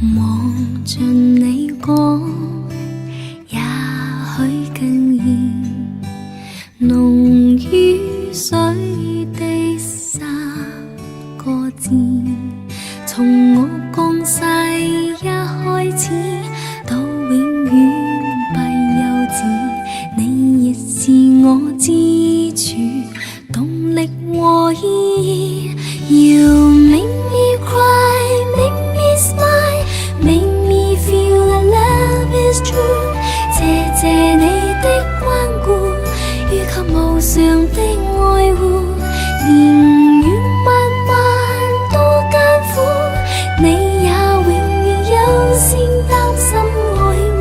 望着你講，也許更熱，濃於水的3個字，從我降世一開始到永遠不休止，你亦是我支柱，動力和意義。You make me cry, make me smile, make me feel that love is true。謝謝你的關顧，予給無常的愛護，年月漫漫多艱苦，你也永遠優先擔心愛護。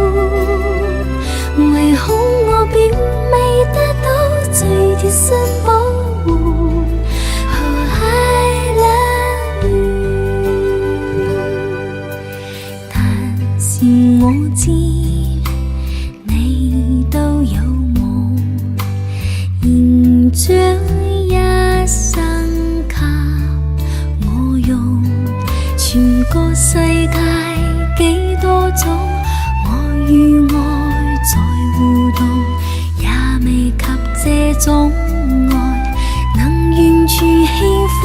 唯恐我並未得到最貼身保護。我知你都有夢，現將一生給我用，全個世界幾多種，我與愛在互動，也未及這種愛能完全喜歡。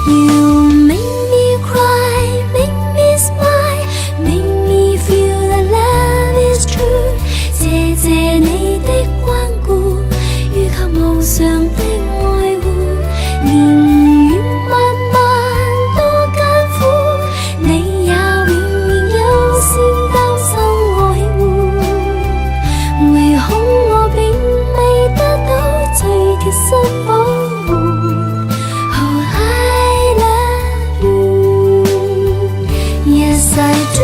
You make me cry, make me smile, make me feel that love is true。謝謝你的關顧，予給無常的愛護，年月漫漫多艱苦，你也永遠優先擔心愛護。唯恐我並未得到最貼身保護。Yes, I do。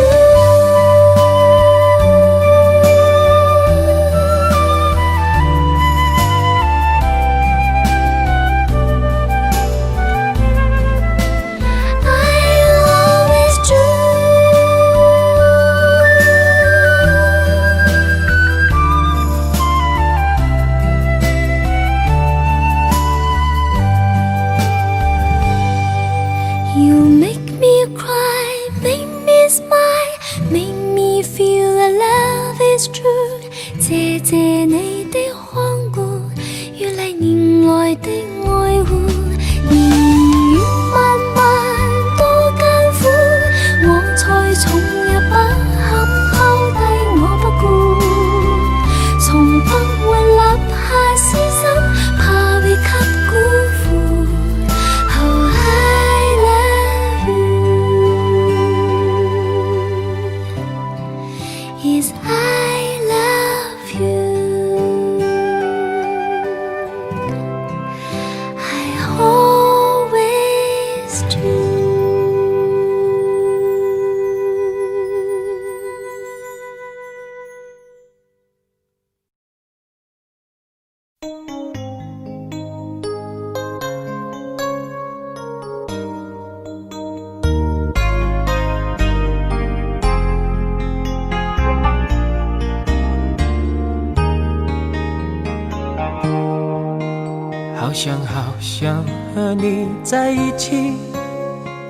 I'll always do。 You make me cry, make me smile, make me feel that love is true。 謝謝你的看顧，予歷年來的愛護，年月漫漫多艱苦，我才從也不肯拋低我不顧，從不會立下私心，怕被給辜負。Oh, I love you。Yes, I love you。 I always do。 好想好想和你在一起，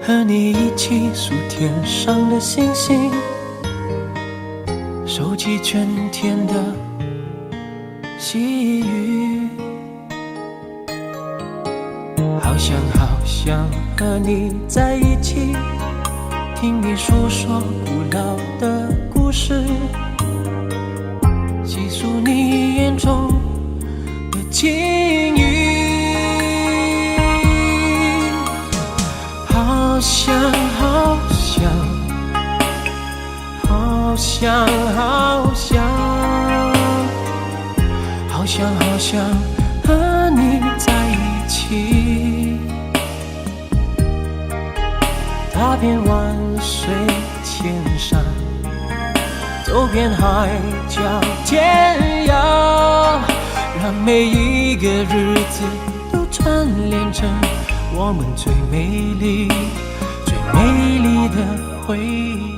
和你一起数天上的星星，收集春天的细雨。好想好想和你在一起，听你诉说古老的故事，细数你眼中的情谊。好想好想好想好想好想好想和你在一起，踏遍万水千山，走遍海角天涯，让每一个日子都串联成我们最美丽最美丽的回忆。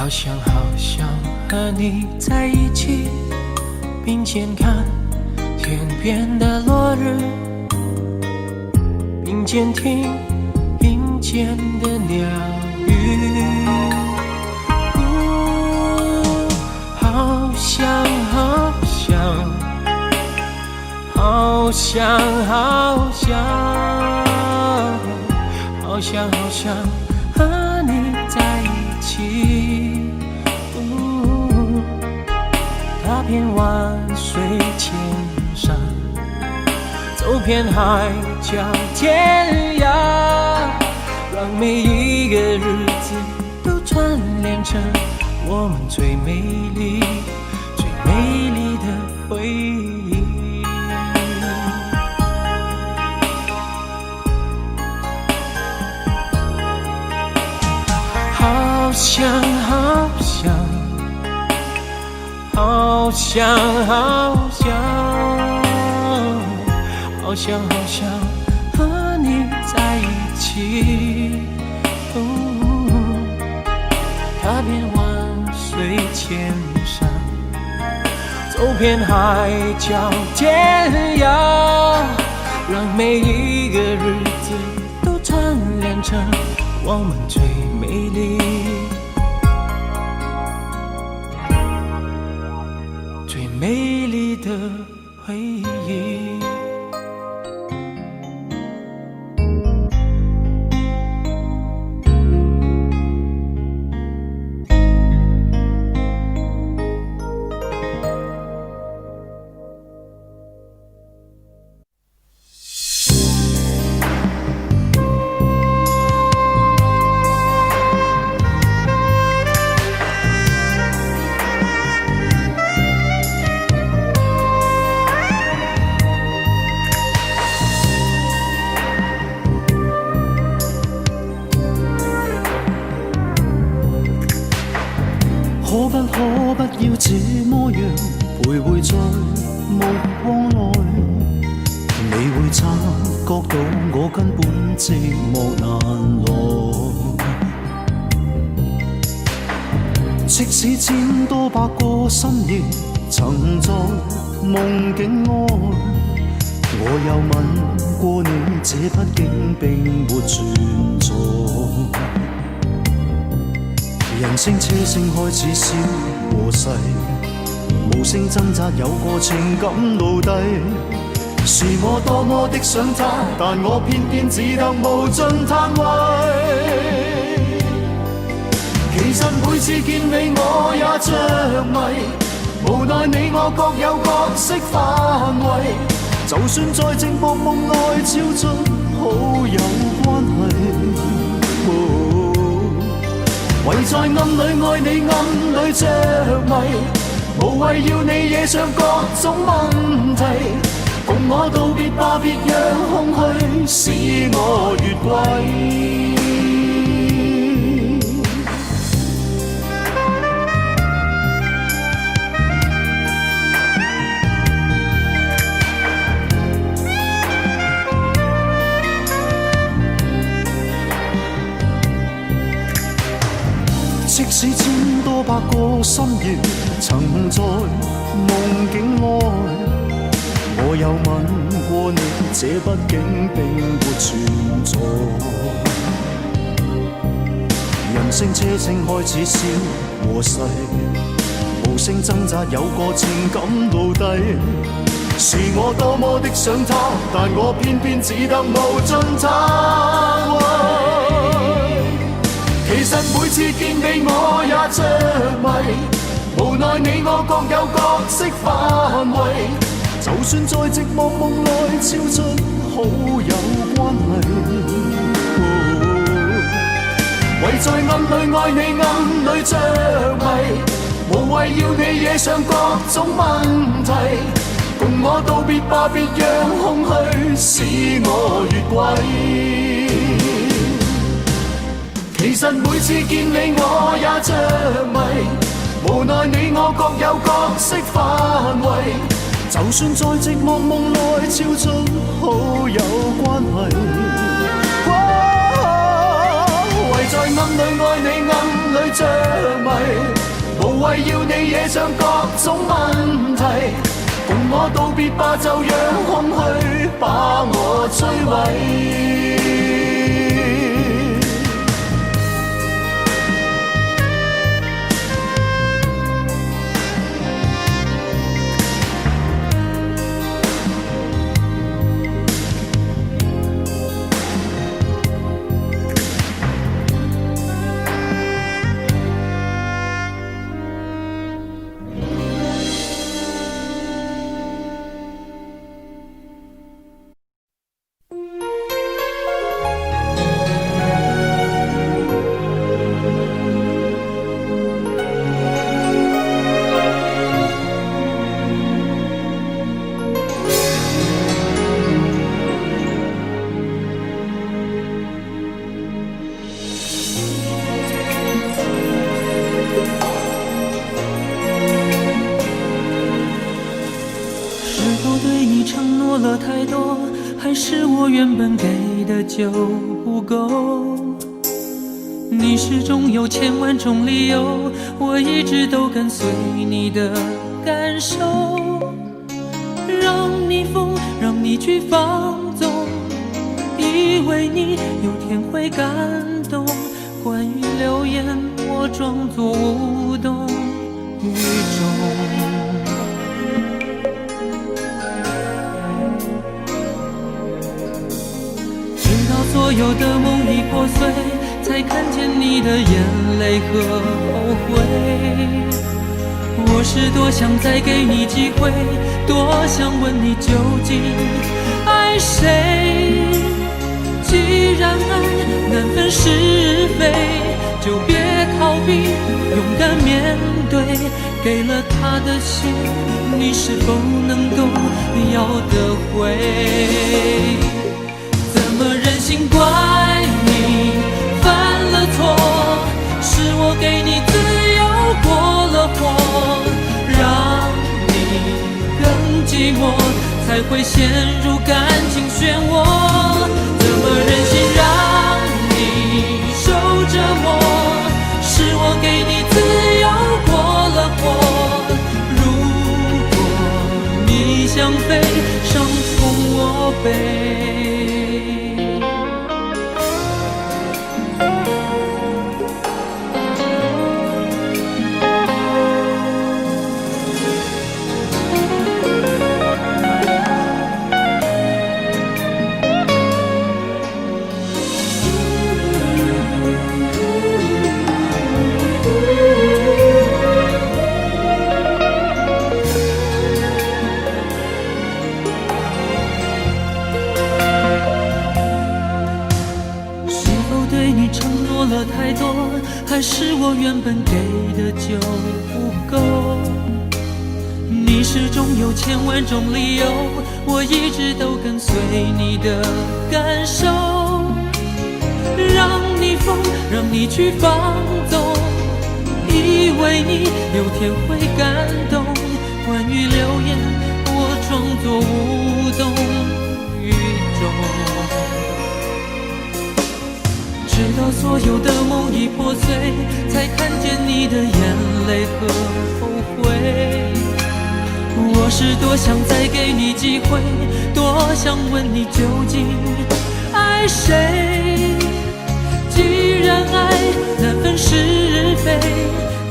好想和你在一起，并肩看天边的落日，并肩听阴间的鸟语。好想和你在一起。踏遍万水千山，走遍海角天涯，让每一个日子都串联成我们最美丽的回忆。好想和你在一起。踏遍万水千山，走遍海角天涯，让每一个日子都串联成我们最美丽的回忆。可不要這麼樣徘徊在目光內，你會察覺到我根本寂寞難耐。即使千多百個深夜曾在夢境愛，我有吻過你，這畢竟並沒存在。人聲車聲開始消和逝，無聲掙扎有個情感奴隸。是我多麼的想他，但我偏偏只得無盡嘆謂。其實每次見你我也着迷，無奈你我各有角色範圍。就算在寂寞夢內超出好友關係。唯在暗裏愛你，暗裏着迷，無謂要你惹上各種問題。共我道別吧，別讓空虛使我越軌。即使千多百個深夜曾在夢境內，我有吻過你，這畢竟並沒存在。人聲車聲開始消和逝，無聲掙扎有個情感奴隸。是我多麼的想他，但我偏偏只得無盡嘆謂。其實每次見你我也着迷，無奈你我各有角色範圍。就算在寂寞夢內超出好友關係，唯在暗裏愛你，暗裏着迷，無謂要你惹上各種問題。共我道別吧，別讓空虛使我越軌。其實每次見你我也着迷，無奈你我各有角色範圍。就算在寂寞夢內超出好友關係，唯在暗裏愛你，暗裏着迷，無謂要你惹上各種問題，共我道別吧，就讓空虛把我摧毀。了太多，还是我原本给的就不够？你始终有千万种理由，我一直都跟随你的感受，让你疯，让你去放纵，以为你有天会感动。关于流言，我装作无动于衷。所有的梦已破碎，才看见你的眼泪和后悔。我是多想再给你机会，多想问你究竟爱谁。既然爱难分是非，就别逃避，勇敢面对。给了他的心，你是否能够要得回？怎么忍心怪你犯了错？是我给你自由过了火，让你更寂寞，才会陷入感情漩涡。怎么忍心让你受折磨？是我给你自由过了火。如果你想飞，伤痛我背。太多，还是我原本给的就不够？你始终有千万种理由，我一直都跟随你的感受，让你疯，让你去放纵，以为你有天会感动。关于流言，我装作无动于衷。直到所有的梦已破碎，才看见你的眼泪和后悔。我是多想再给你机会，多想问你究竟爱谁。既然爱难分是非，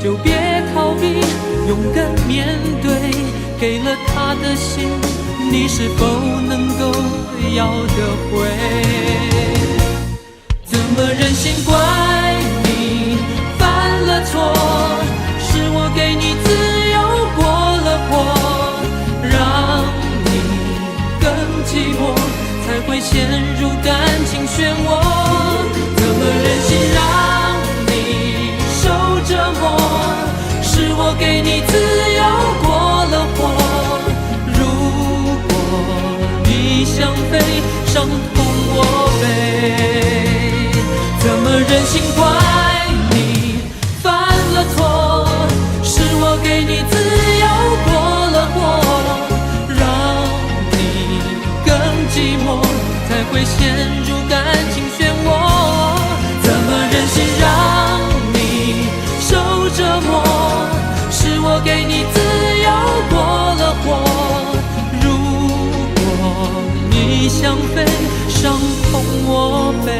就别逃避，勇敢面对。给了他的心，你是否能够要得回？怎么忍心怪你犯了错？是我给你自由过了火，让你更寂寞，才会陷入感情漩涡。怎么忍心让你受折磨？是我给你自由过了火。如果你想飞，伤痛我背。怎么忍心怪你犯了错？是我给你自由过了火，让你更寂寞，才会陷入感情漩涡。怎么忍心让你想飞，伤痛我背。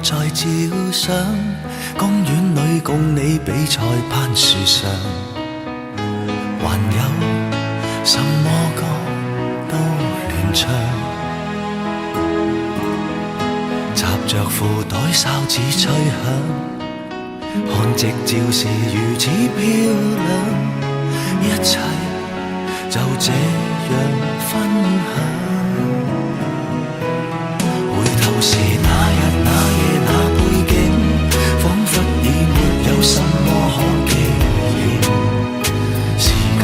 在照相，公園裏共你比賽攀樹上，還有什麼歌都亂唱，插着褲袋哨子吹響，看夕照是如此漂亮，一切就這樣分享。回頭時那日那夜那背景，彷彿已沒有什麼可記認。時間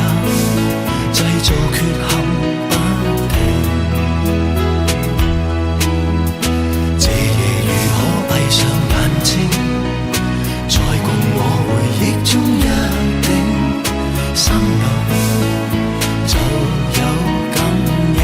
製造缺陷不停，這夜如可閉上眼睛，在共我回憶中約定，心裏就有感應。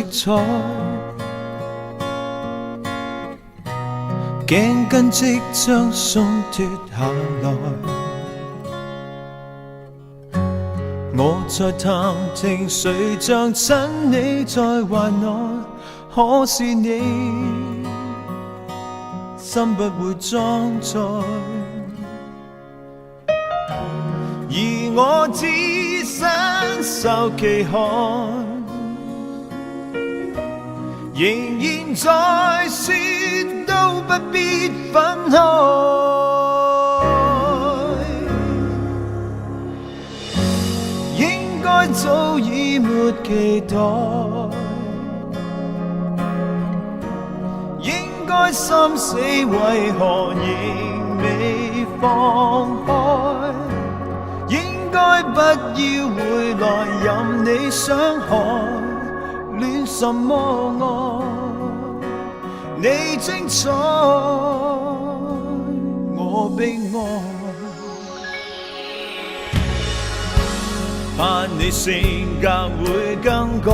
色彩，頸巾即將鬆脫下來。我在談情，誰像親你在懷內？可是你心不會裝載，而我只身受其害，仍然在說都不必分開。應該早已沒期待，應該心死為何仍未放開？應該不要回來任你傷害，戀什麼愛？你精彩，我悲哀。怕你性格會更改，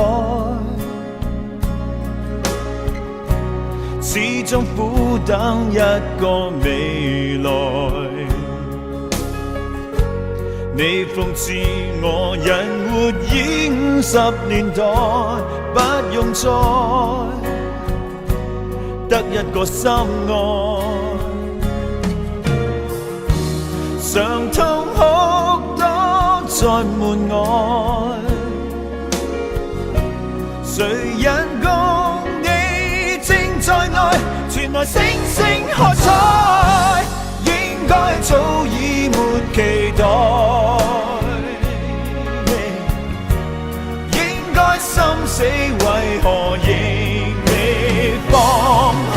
始終苦等一個未來。你諷刺我人活已50年代，不用再得一個心愛，常痛哭多在門外，誰人共你正在內，傳來星星喝彩，應該早已沒期待，應該心死為何仍未放開？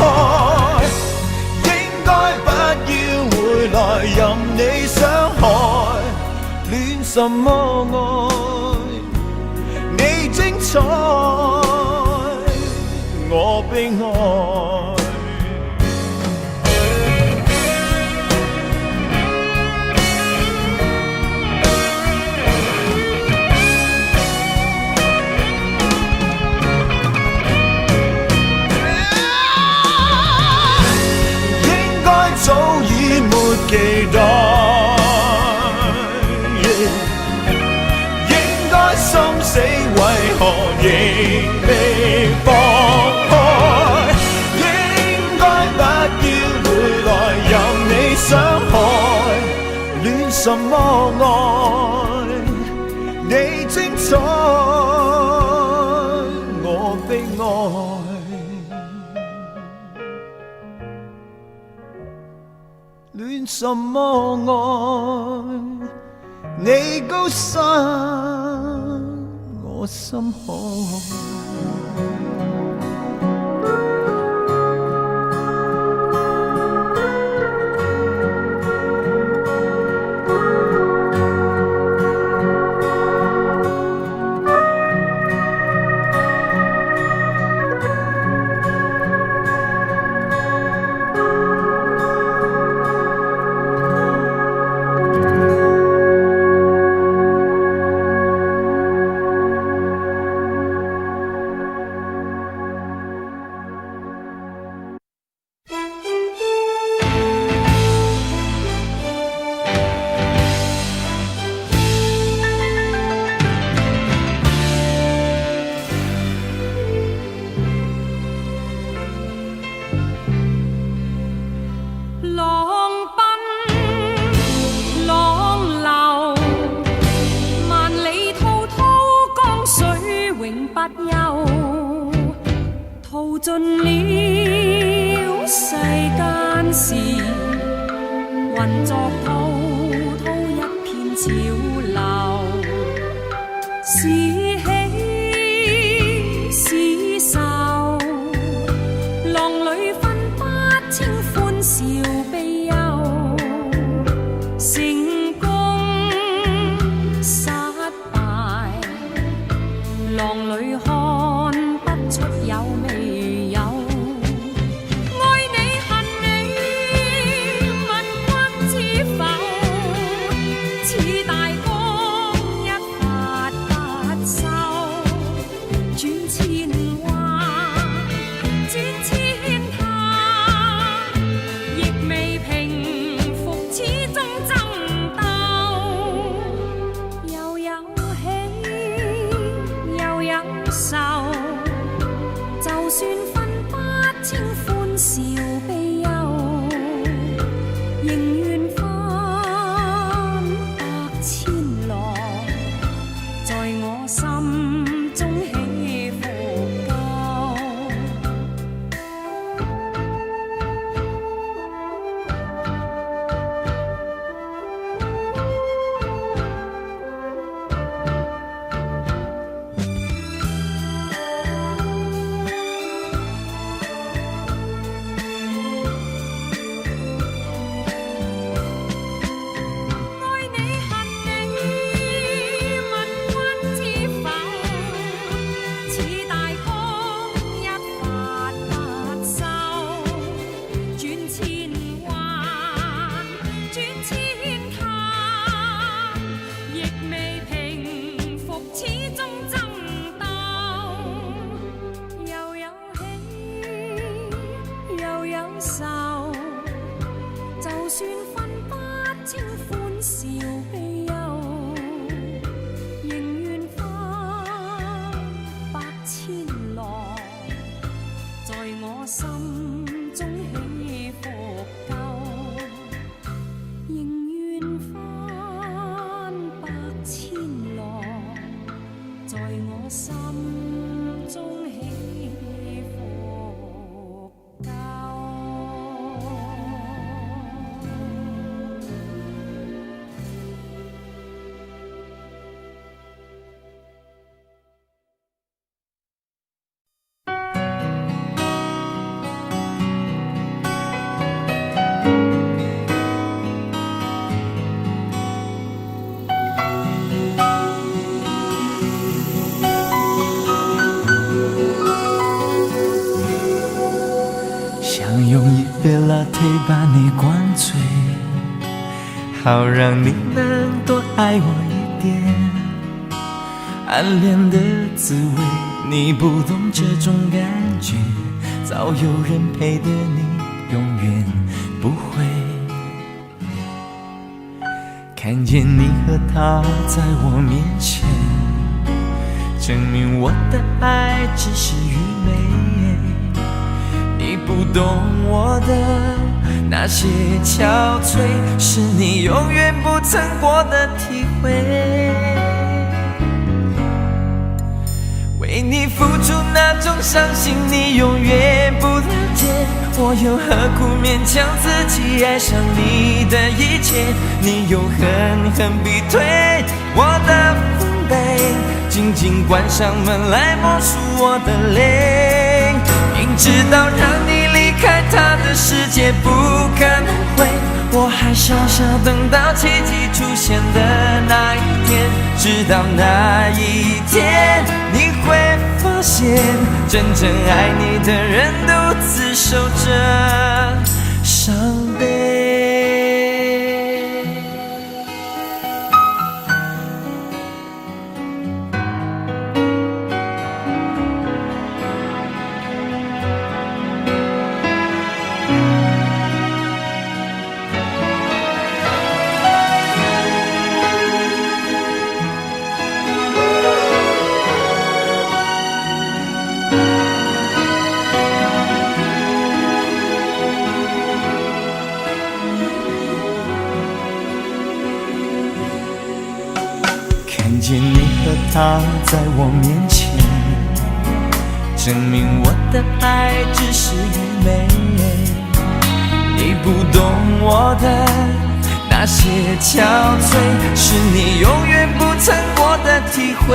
應該不要回來任你傷害，戀什麼愛？你精彩，我悲哀。早已沒期待，應該心死為何仍未放開？應該不要回來任你傷害，戀什麼愛？你精彩，我悲哀。戀什麼愛？你高山，我心海。盡了世間事，混作滔滔一片潮流，是喜是愁，浪裏分不清歡笑悲憂，成功失敗，浪裏看不出有未。大算分不清歡笑悲憂，仍願翻百千浪，在我心中起伏夠。就算分不清歡笑悲憂，仍願翻百千浪，在我心中起伏夠，仍願翻百千浪，在我心中起伏夠。想用一杯 latte 把你灌醉，好让你能多爱我一点。暗恋的滋味，你不懂这种感觉，早有人陪的你永远不会。看见你和他在我面前，证明我的爱只是愚昧。你不懂我的那些憔悴，是你永远不曾过的体会。为你付出那种伤心，你永远不了解。我又何苦勉强自己爱上你的一切？你又狠狠逼退我的防备，紧紧关上门来默数我的泪。明知道让你离开他的世界不可能会，我还傻傻等到奇迹出现的那一天。直到那一天，你会发现，真正爱你的人独自守着伤悲。看见你和他在我面前，证明我的爱只是愚昧。你不懂我的那些憔悴，是你永远不曾过的体会。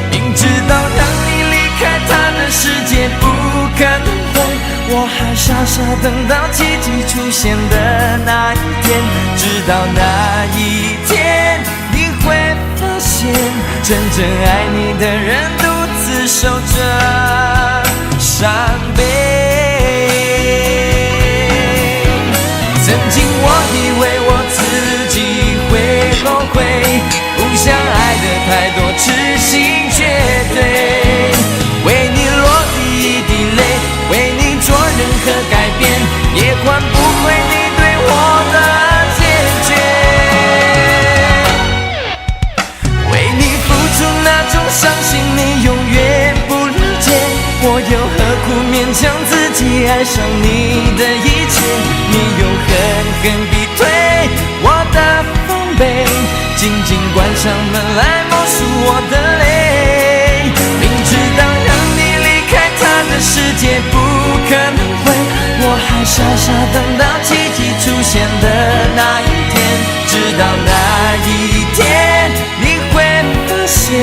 明知道让你离开他的世界不可能会，我还傻傻等到奇迹出现的那一天。直到那一天，你会发现，真正爱你的人独自守着伤悲。曾经我以为我自己会后悔，不想爱的太多，痴心绝对。为你落第一滴泪，为你做任何改变，也换不回你对我的坚决。为你付出那种伤心，你爱上你的一切，你又狠狠逼退我的防备，紧紧关上门来默数我的泪。明知道让你离开他的世界不可能会，我还傻傻等到奇迹出现的那一天，直到那一天你会发现，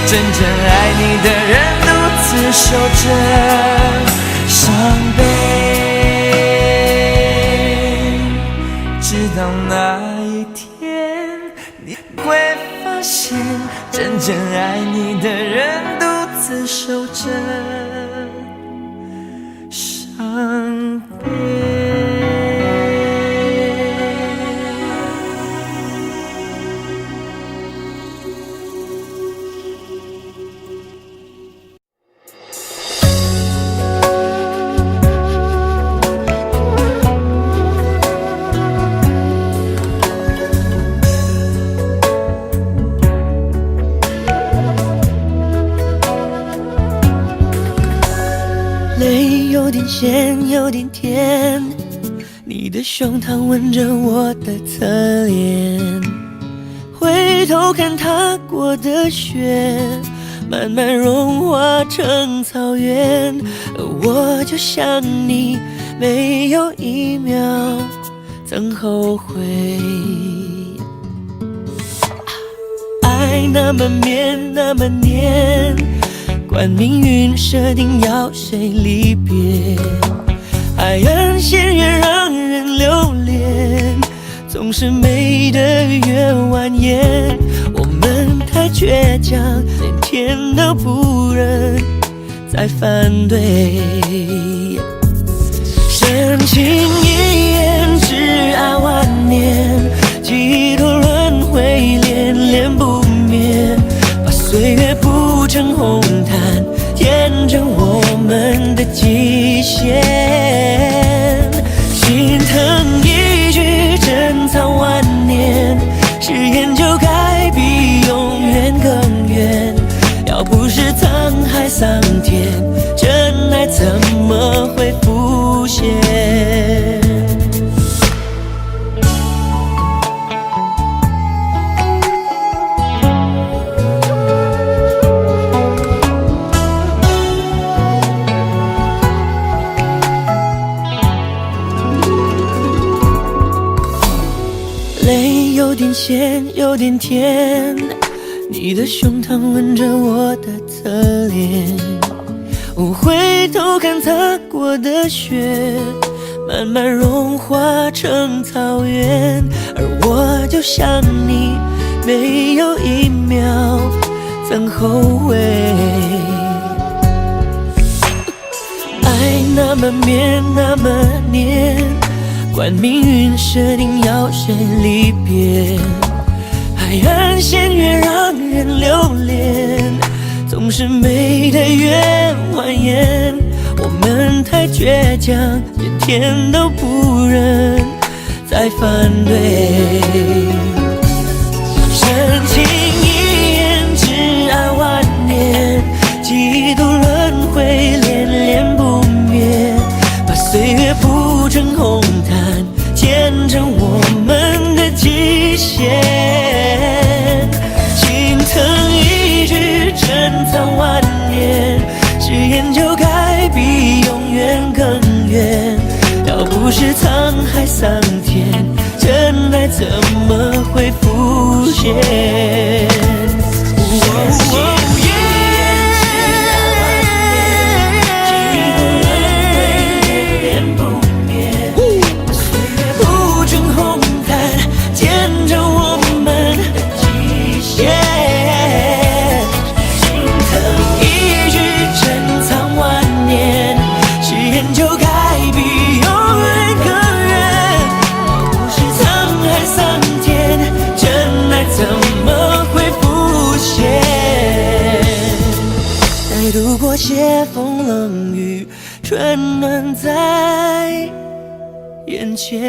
真正爱你的人独自守着伤悲，直到那一天你会发现，真正爱你的人独自守着伤悲。泪有点咸，有点甜，你的胸膛吻着我的侧脸，回头看踏过的雪，慢慢融化成草原，而我就像你，没有一秒曾后悔。爱那么绵，那么黏，管命运设定要谁离别，海岸线越让人留恋，总是美得越蜿蜒。我们太倔强，连天都不忍再反对。深情一眼，挚爱万年，几多轮回，恋恋不灭，把岁月铺成红毯，填着我们的极限。心疼一句珍藏万年，誓言就该比永远更远。要不是沧海桑田，真爱怎么会浮现？泪有点咸，有点甜，你的胸膛吻着我的侧脸，我回头看踏过的雪，慢慢融化成草原，而我就像你，没有一秒曾后悔。爱那么绵，那么黏，管命运设定要谁离别，海岸线越让人留恋，总是美得越蜿蜒。我们太倔强，连天都不忍再反对。深情一眼，挚爱万年，几度轮回，恋恋不灭，把岁月铺成红毯，填成我们的极限。心疼一句珍藏万年，誓言就该比永远更远。要不是沧海桑田，真爱怎么会浮现？度过斜风冷雨，春暖在眼前。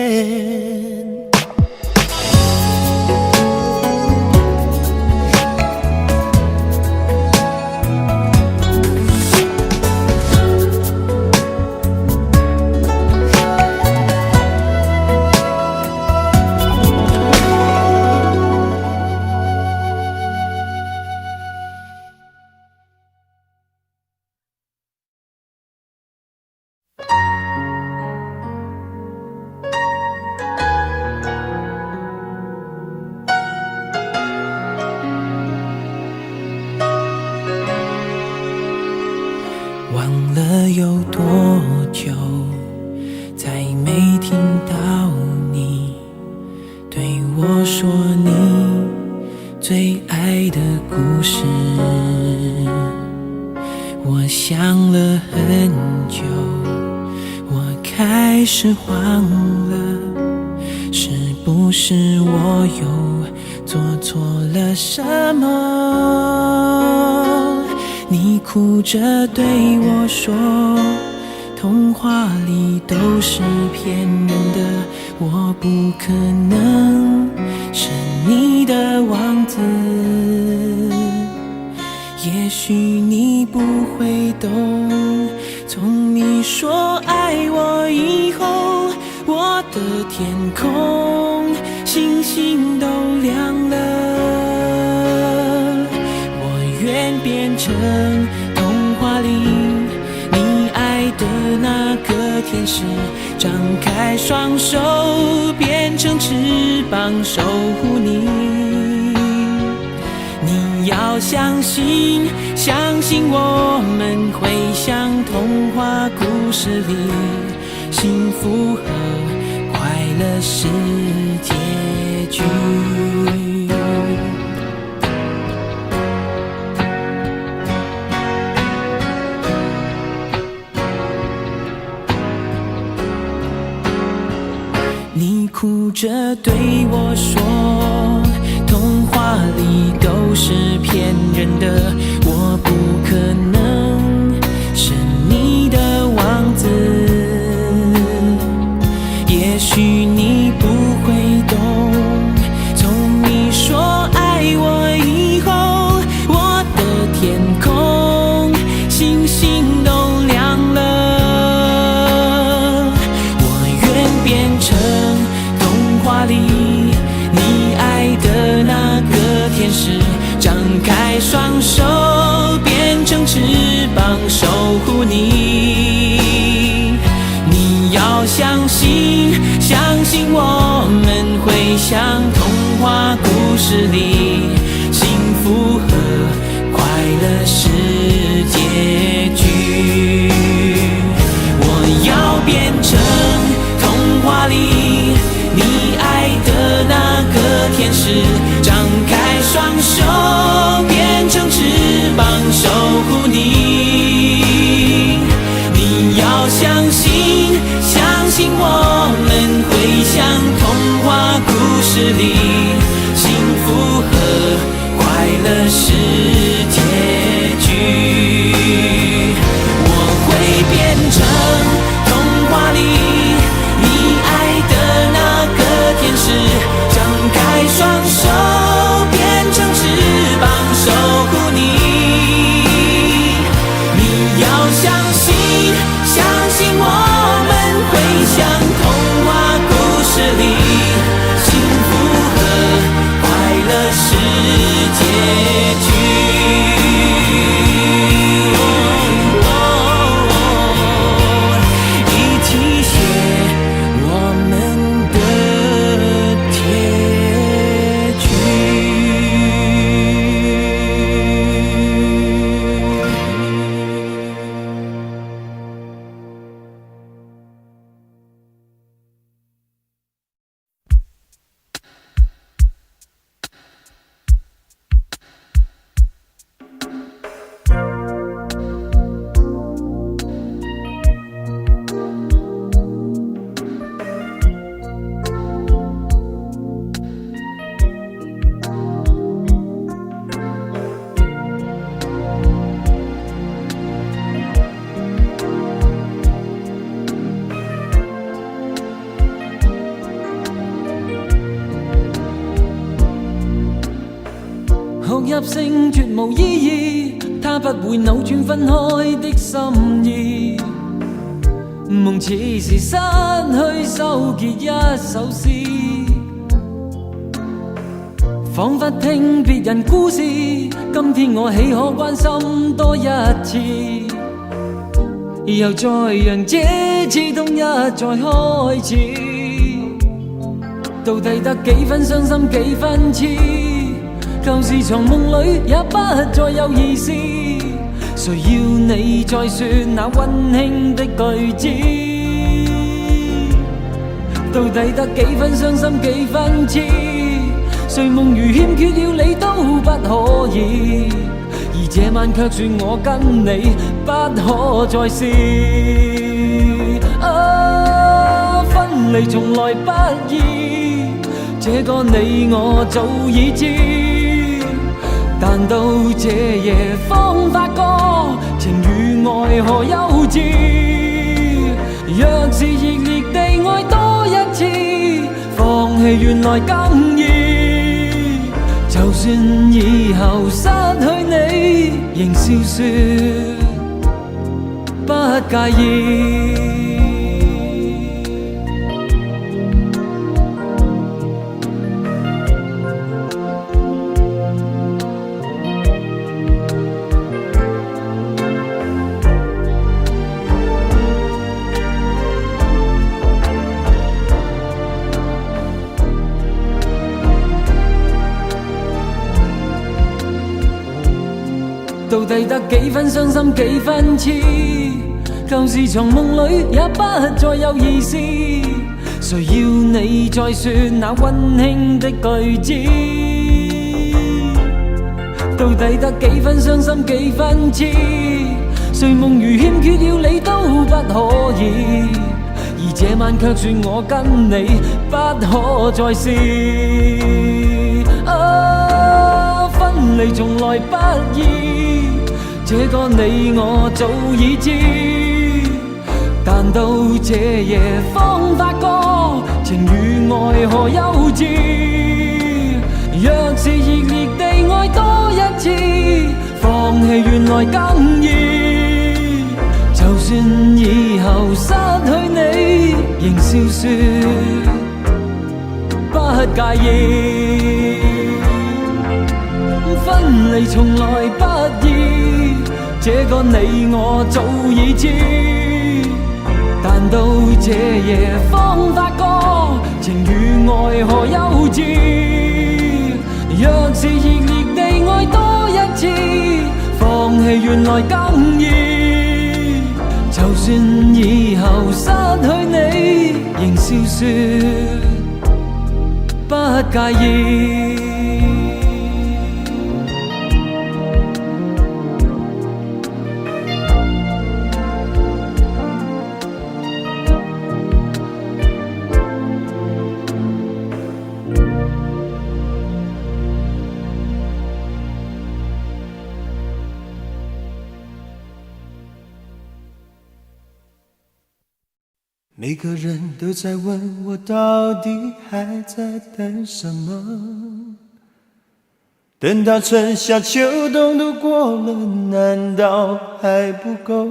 有多久再没听到你对我说你最爱的故事？我想了很久，我开始慌了，是不是我又做错了什么？你哭着对我说，童话里都是骗人的，我不可能是你的王子。也许你不会懂，从你说爱我以后，我的天空星星都亮了。我愿变成童话里你爱的那个天使，张开双手变成翅膀守护你。你要相信，相信我们会像童话故事里，幸福和快乐是结局。你哭着对我说，童话里都是骗人的，我不可能是你的王子。也许你不会懂，从你说爱我以后，我的天空星星都亮了。我愿变成童话里你爱的那个天使，张开双手变成翅膀守护你。你要相信，相信我们会像童话故事里，幸福和快乐是结局。我要变成童话里你爱的那个天使，张开双手变成翅膀守护你。你要相信，相信我们会像童话故事里，幸福和快乐是结局。我会变成童话里你爱的那个天使，张开双手变成翅膀守护你。你要相信，相信我们会像童话故事里，幸福和快乐是结局。一起写我们的结局。哭泣聲絕無意義，它不會扭轉分開的心意。夢似是失去收結一首詩，彷彿聽別人故事，今天我豈可關心多一次？又再讓這刺痛一再開始，到底得幾分傷心幾分痴？舊時藏夢裏也不再有意思，谁要你再说那温馨的句子？到底得几分伤心几分痴？睡梦如欠缺了你都不可以，而这晚却说我跟你不可再试。分离从来不易，这个你我早已知。但到这夜方发觉，情与爱何幼稚。若是热烈地爱多一次，放弃原来更易。就算以後失去你，仍笑說不介意。到底得幾分傷心幾分痴？舊時藏夢裏也不再有意思。誰要你再說那溫馨的句子？到底得幾分傷心幾分痴？睡夢如欠缺了你都不可以，而這晚卻說我跟你不可再試。分離從來不易，這個你我早已知。但到這夜方發覺，情與愛何幼稚。若是熱烈地愛多一次，放棄原來更易。就算以後失去你，仍笑說不介意。分離從來不易，這個你我早已知。但到這夜方發覺，情與愛何幼稚。若是熱烈地愛多一次，放棄原來更易。就算以後失去你，仍笑說不介意。每个人都在问我到底还在等什么，等到春夏秋冬都过了，难道还不够？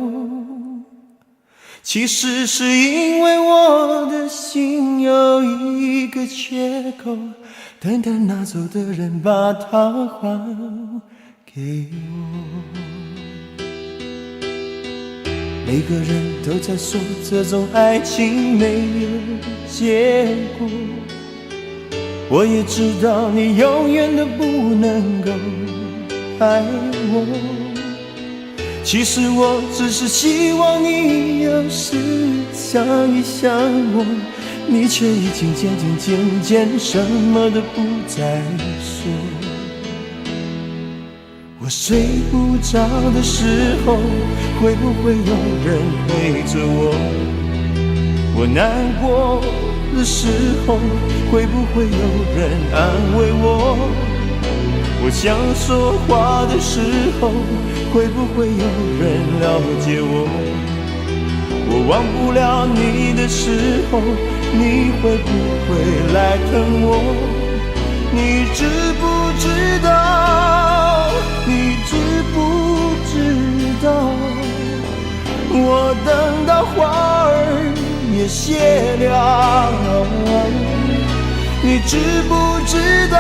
其实是因为我的心有一个缺口，等待拿走的人把它还给我。每个人都在说这种爱情没有结果，我也知道你永远都不能够爱我。其实我只是希望你有时想一想我，你却已经渐渐什么都不再说。我睡不着的时候，会不会有人陪着我？我难过的时候，会不会有人安慰我？我想说话的时候，会不会有人了解我？我忘不了你的时候，你会不会来疼我？你知不知道？你知不知道？我等到花儿也谢了。你知不知道？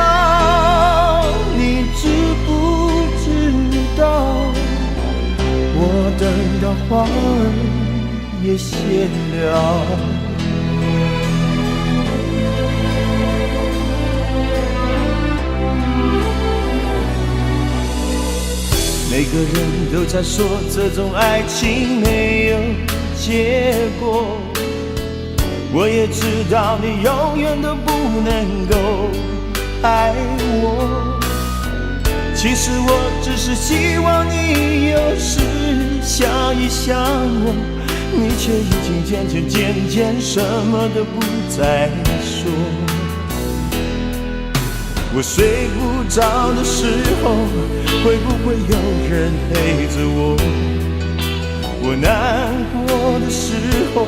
你知不知道？我等到花儿也谢了。每个人都在说这种爱情没有结果，我也知道你永远都不能够爱我。其实我只是希望你有时想一想我，你却已经渐渐什么都不再说。我睡不着的时候，会不会有人陪着我？我难过的时候，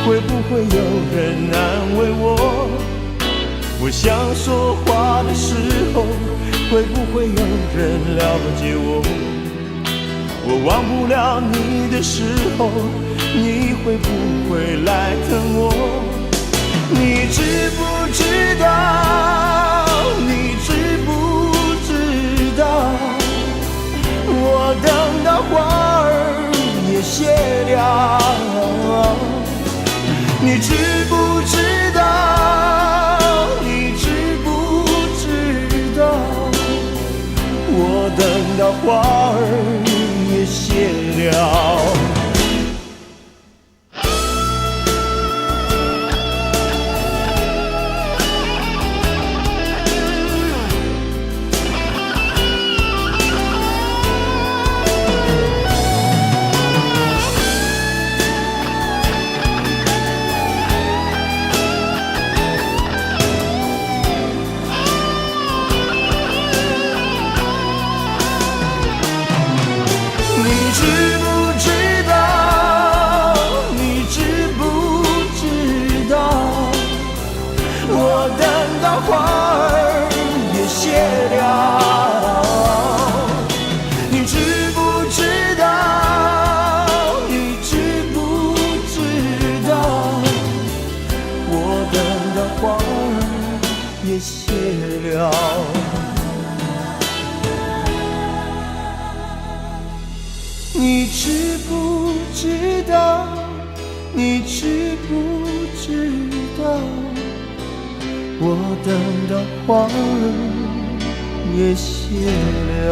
会不会有人安慰我？我想说话的时候，会不会有人了解我？我忘不了你的时候，你会不会来疼我？你知不知道？你知不知道？我等到花儿也谢了。你知不知道？你知不知道？我等到花儿也谢了。你知不知道？你知不知道？我等到花儿也谢了。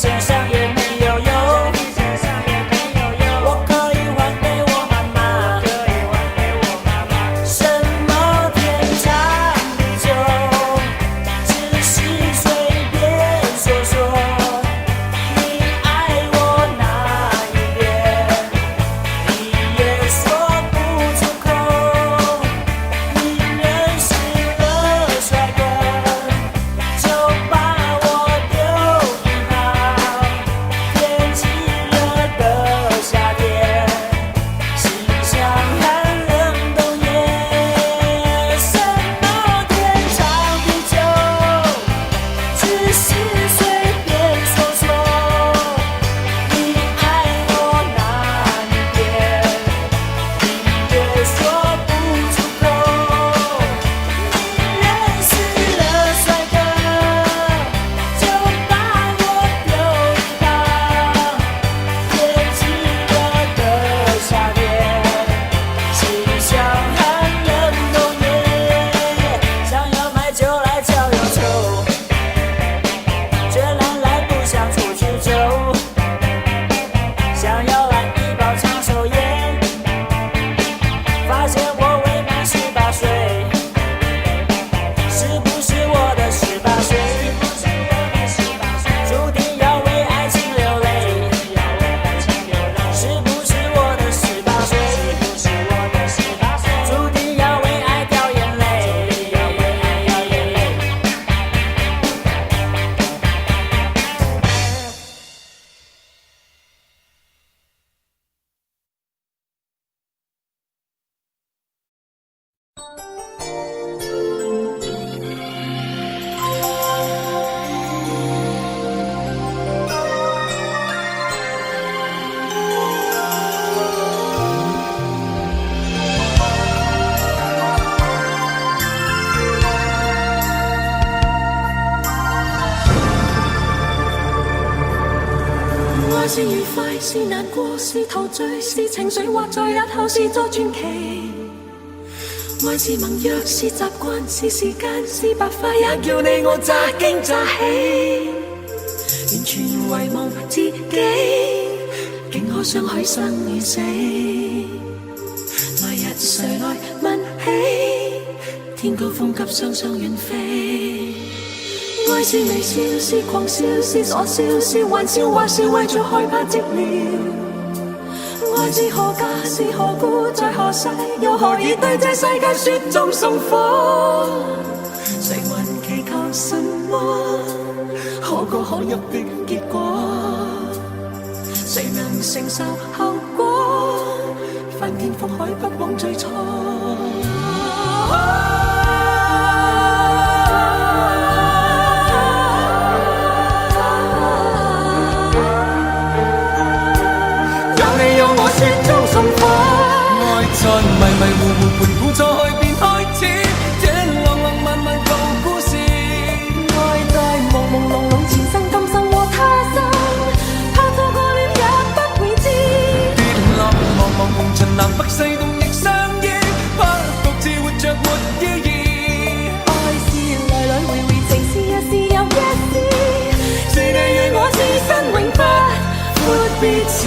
身上也没有用，我可以还给愛是愉快，是難過，是陶醉，是情緒，或在日後是作傳奇。愛是盟約，是習慣，是時間，是白髮，也叫你我乍驚乍喜。完全遺忘自己，竟可相許生與死。來日誰來問起？天高風急，雙雙遠飛。愛是微笑，是狂笑，是傻笑，是玩笑，或是為著害怕寂寥。愛是何價，是何故，在何世，又何以對這世界雪中送火？誰還祈求什麼可歌可泣的結果？誰能承受後果？翻天覆海，不枉最初。雪中送火，愛在迷迷糊糊盤古初開便開始，這浪浪漫漫舊故事。愛在朦朦朧朧前生今生和他生，怕錯過了也不會知。跌落茫茫紅塵南北西東亦相依，怕獨自活着沒意義。愛是來來回回情是一時又一時，是你與我此生永不沒別詞。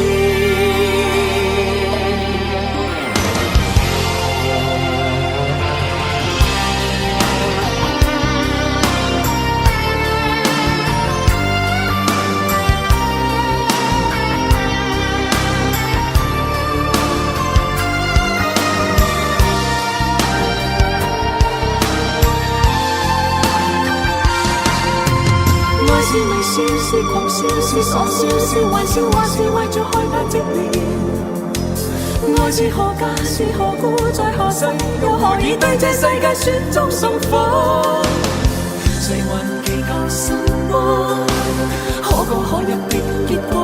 是微笑，是狂笑，是傻笑，是玩笑，或是為著害怕寂寥。愛是何價，是何故，在何世，又何以對這世界雪中送火？誰還祈求什麼可歌可泣的結果？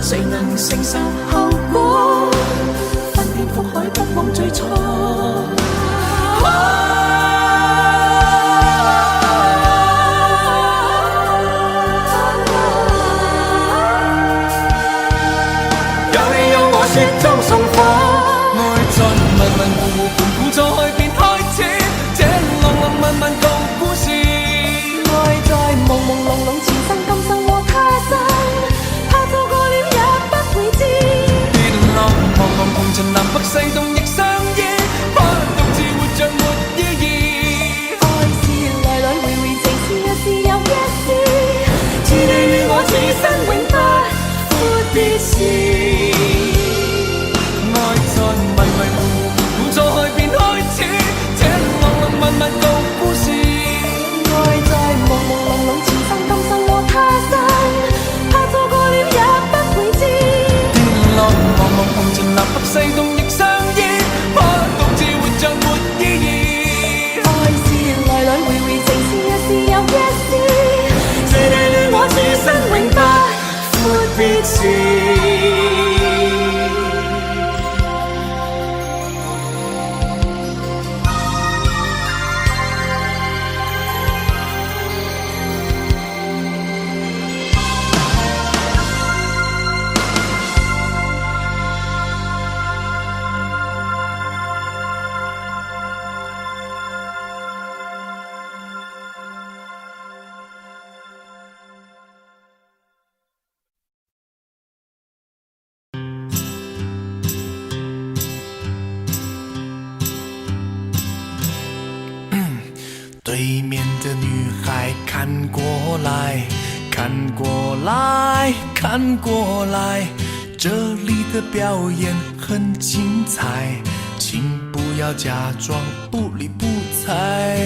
誰能承受後果？翻天覆海，不枉最初。雪中送火，愛在迷迷糊糊盤古初開便開始，這浪浪漫漫舊故事。愛在朦朦朧朧前生今生和他生，怕錯過了也不會知。跌落茫茫紅塵南北西東亦相依，怕獨自活着沒意義。愛是來來回回情是一時又一時，是你與我此生永不沒別詞。在迷迷糊糊古初開便開始，這浪浪漫漫舊故事。愛在朦朦朧朧前生今生和他生，怕錯過了也不會知。跌落茫茫紅塵南北西東亦相依，怕獨自活着沒意義。愛是來來回回情是一時又一時，是你與我此生永不沒別詞。对面的女孩看过来，看过来，看过来，这里的表演很精彩，请不要假装不理不睬。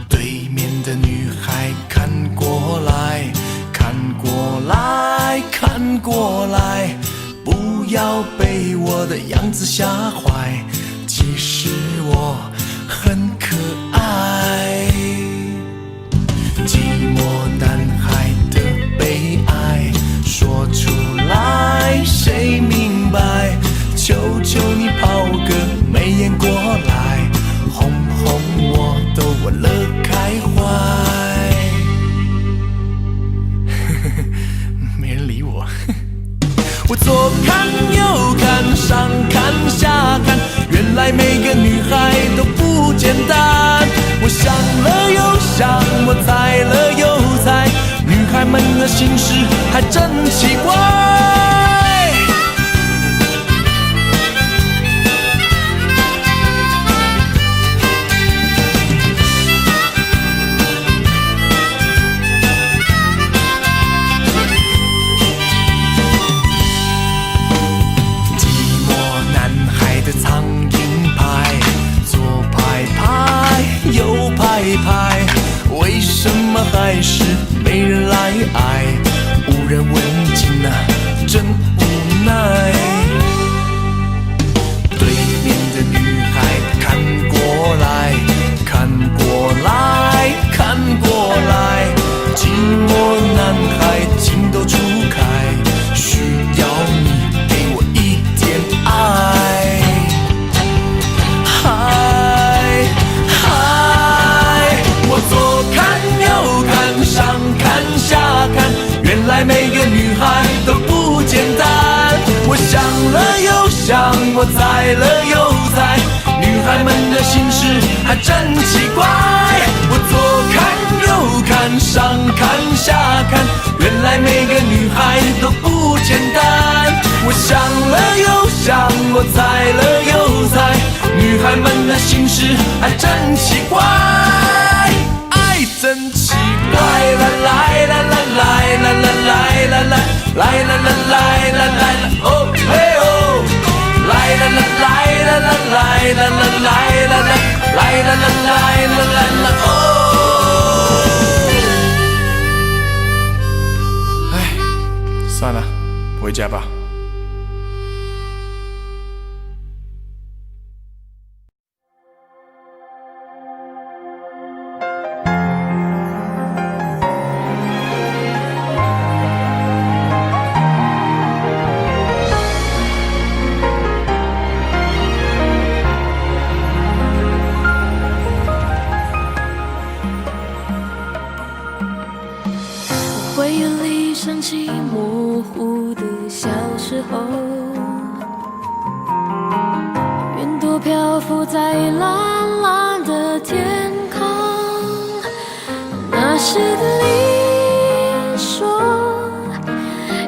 对面的女孩看过来，看过来，看过来，不要被我的样子吓坏，其实我很可爱。寂寞男孩的悲哀说出来谁明白？求求你抛个媚眼过来，哄哄我都玩乐开怀。没人理我。我左看右看上看下看，原来每个女孩都不简单。我想了又想，我猜了又猜，女孩们的心事还真奇怪。苍蝇拍，左拍拍，右拍拍，为什么还是没人来爱？无人问津啊，真无奈。对面的女孩看过来，看过来，看过来，寂寞男孩情窦初开，需要你给我一点爱。左看右看上看下看，原来每个女孩都不简单。我想了又想，我猜了又猜，女孩们的心事还真奇怪。我左看右看上看下看，原来每个女孩都不简单。我想了又想，我猜了又猜，女孩们的心事还真奇怪。真奇怪，啦啦啦啦啦啦啦啦啦啦啦啦啦啦啦啦，哦嘿哦，啦啦啦啦啦啦啦啦啦啦啦啦啦啦啦哦。哎，算了，回家吧。回忆里想起模糊的小时候，云朵漂浮在蓝蓝的天空。那时的你说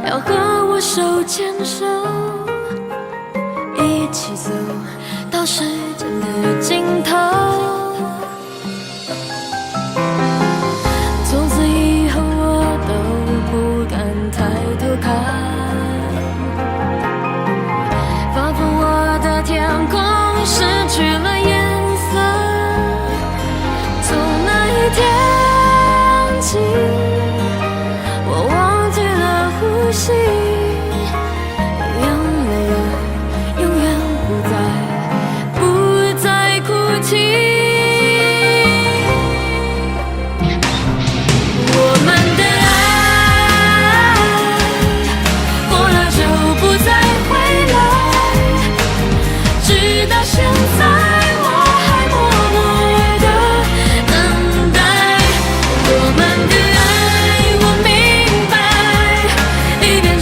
要和我手牵手，一起走到时间的尽头。从此以后我都不敢抬头看，仿佛我的天空失去了颜色。从那一天起，我忘记了呼吸，永远不再哭泣。一边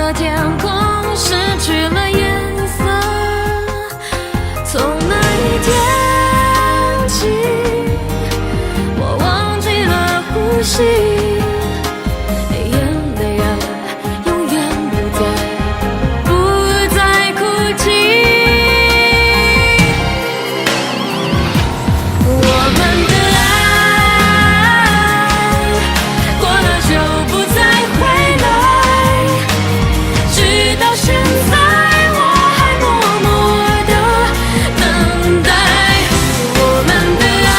的天空失去了颜色。从那一天起，我忘记了呼吸，眼泪啊，永远不再哭泣。我们的爱过了就不再回来，直到现在我还默默地等待。我们的爱，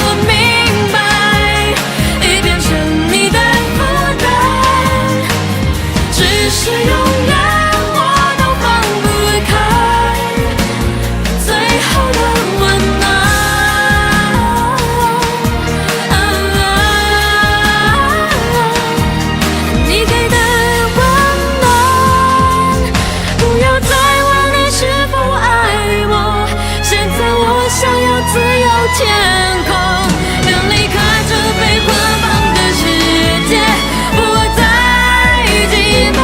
我明白，已变成你的负担，只是永远我都放不开最后的温暖。你给的温暖，不要再问你是否爱我。现在我想要自由天空，想离开这被捆绑的世界，不再寂寞。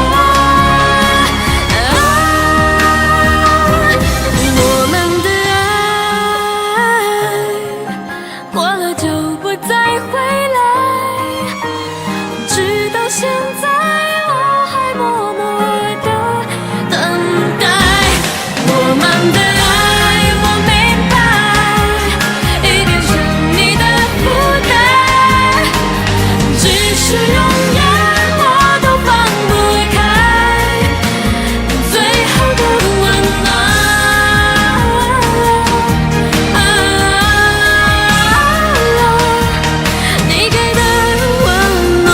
我们的爱过了就不再回来，直到现在我还默默地等待。我们的爱，我明白，已变成你的负担，只是永远我都放不开最后的温暖。你给的温暖。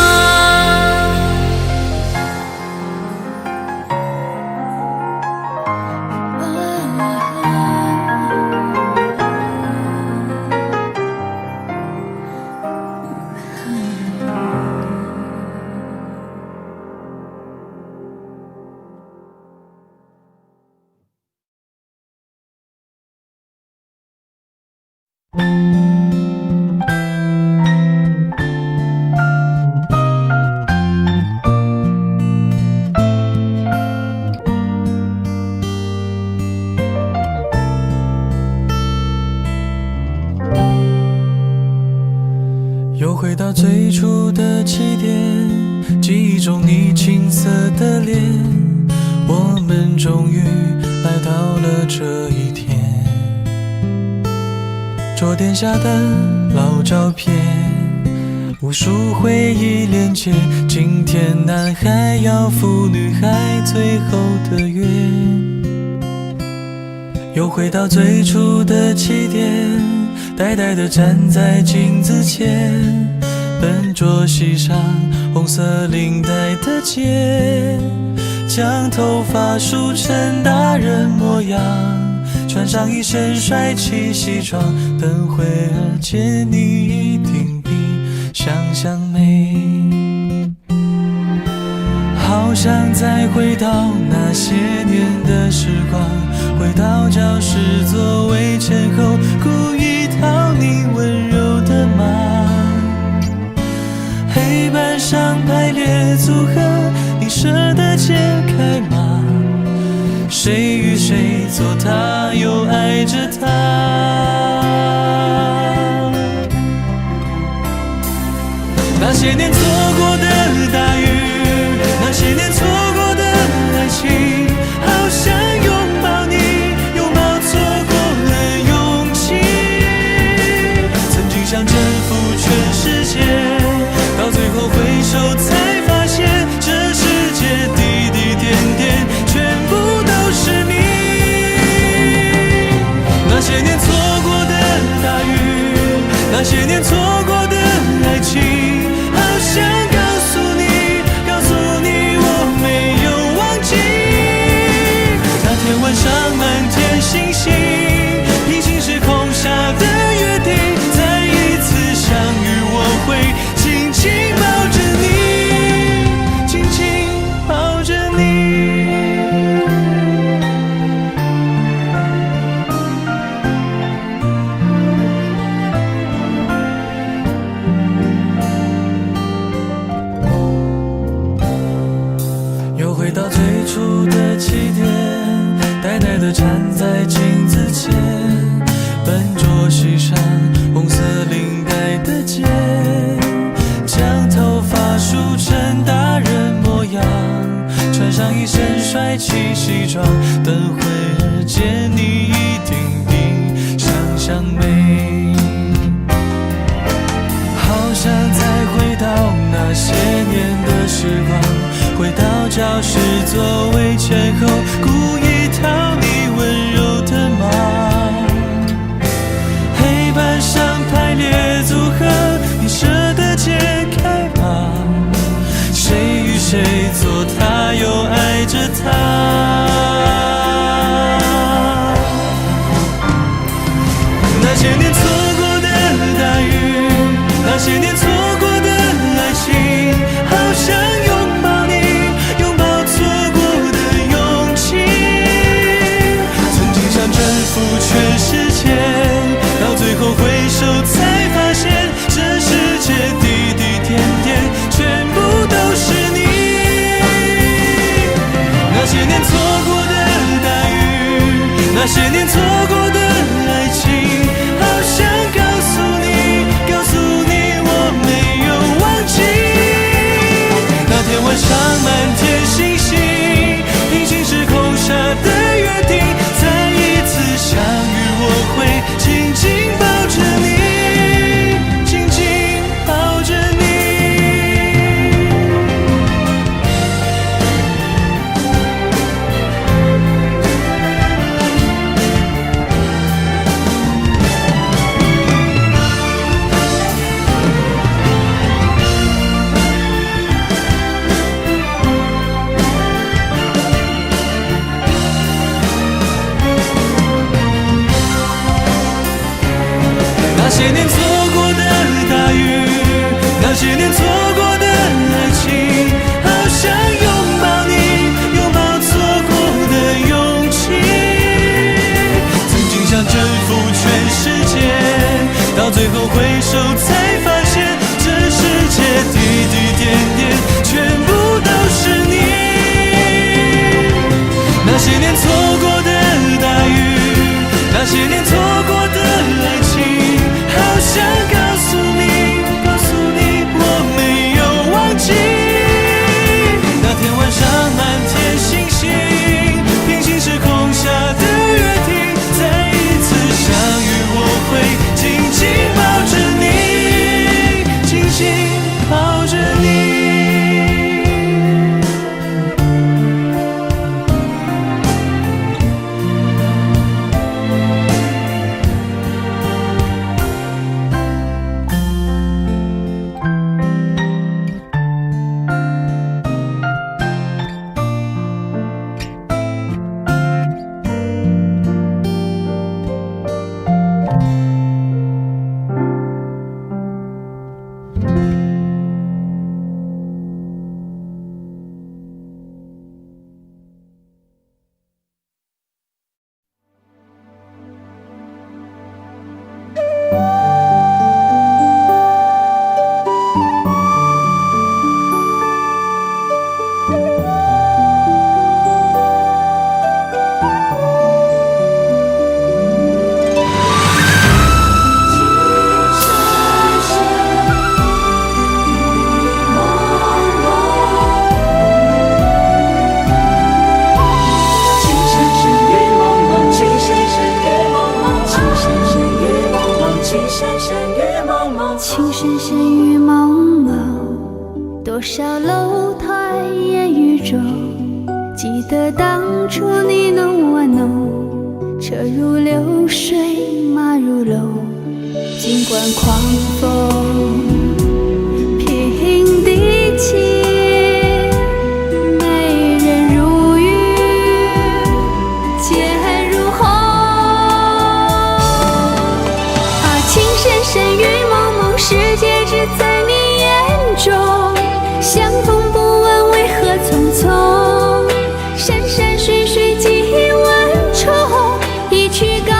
又回到最初的起点，记忆中你青涩的脸，我们终于来到了这一天。桌垫下的老照片，无数回忆连接，今天男孩要赴女孩最后的约。又回到最初的起点，呆呆地站在镜子前，笨拙系上红色领带的结，将头发梳成大人模样，穿上一身帅气西装，等会儿见你一定比想象美。好想再回到那些年的时光，回到教室座位前后，故意讨你温柔的骂，黑板上排列组合，你舍得解开吗？谁与谁做他，又爱着他。那些年错过的大雨，那些年错过的爱情，好想拥抱你，拥抱错过了勇气。曾经想征服全世界，到最后回首才发现，这世界滴滴点点全部都是你。那些年错过的大雨，那些年错过的爱情，好想告诉你，回到最初的起点，呆呆地站在镜子前，笨拙系上红色领带的结，将头发梳成大人模样，穿上一身帅气西装，等会儿见你一定比想象美。好想再回到那些年的时光，回到教室座位前后，故意讨你温柔的骂。黑板上排列组合，你舍得解开吗？谁与谁做他，又爱着他。那些年错过的大雨，那些年错过的爱情，好想拥抱你，拥抱错过的勇气。曾经想征服全世界，到最后回首才发现，这世界滴滴点点全部都是你。那些年错过的大雨，那些年错过的爱情，好想告诉你，告诉你我没有忘记。那天晚上满天星星，平行时空下的约定，再一次相遇我会紧紧抱着你，紧紧抱着你。那些年错过的大雨，那些年错过的爱情，好想拥抱你，拥抱错过的勇气。曾经想征服全世界，到最后回首才发现，这世界滴滴点点全部都是你。那些年错过的大雨，那些年错过的爱情，好想告诉你，告诉你我没有忘记。那天晚上满天星星，平行时空下的约定，再一次相遇我会紧紧抱着你，紧紧抱着你。情深深雨蒙蒙，多少楼台烟雨中，记得当初你侬我侬，车如流水马如龙，尽管狂风平地起，美人如玉剑如虹。情深深雨蒙蒙，世界只在你眼中，相逢不问为何匆匆，山山水水几万重，一曲高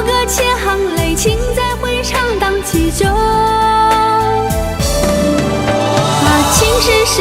歌千行泪，情在回肠荡气中。情深深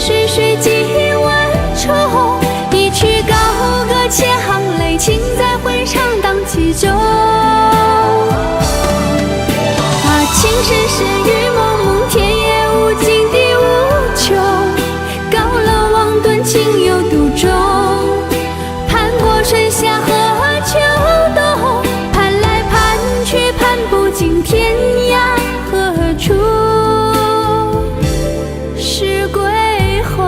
是水几万重，一曲高歌千行泪，情在会场荡气中。情深深雨蒙蒙，天也无尽地无穷，高楼望断，情有独钟。盼过春夏和秋冬，盼来盼去盼不尽，天涯何处是归鸿。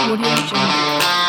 Audio Jungle.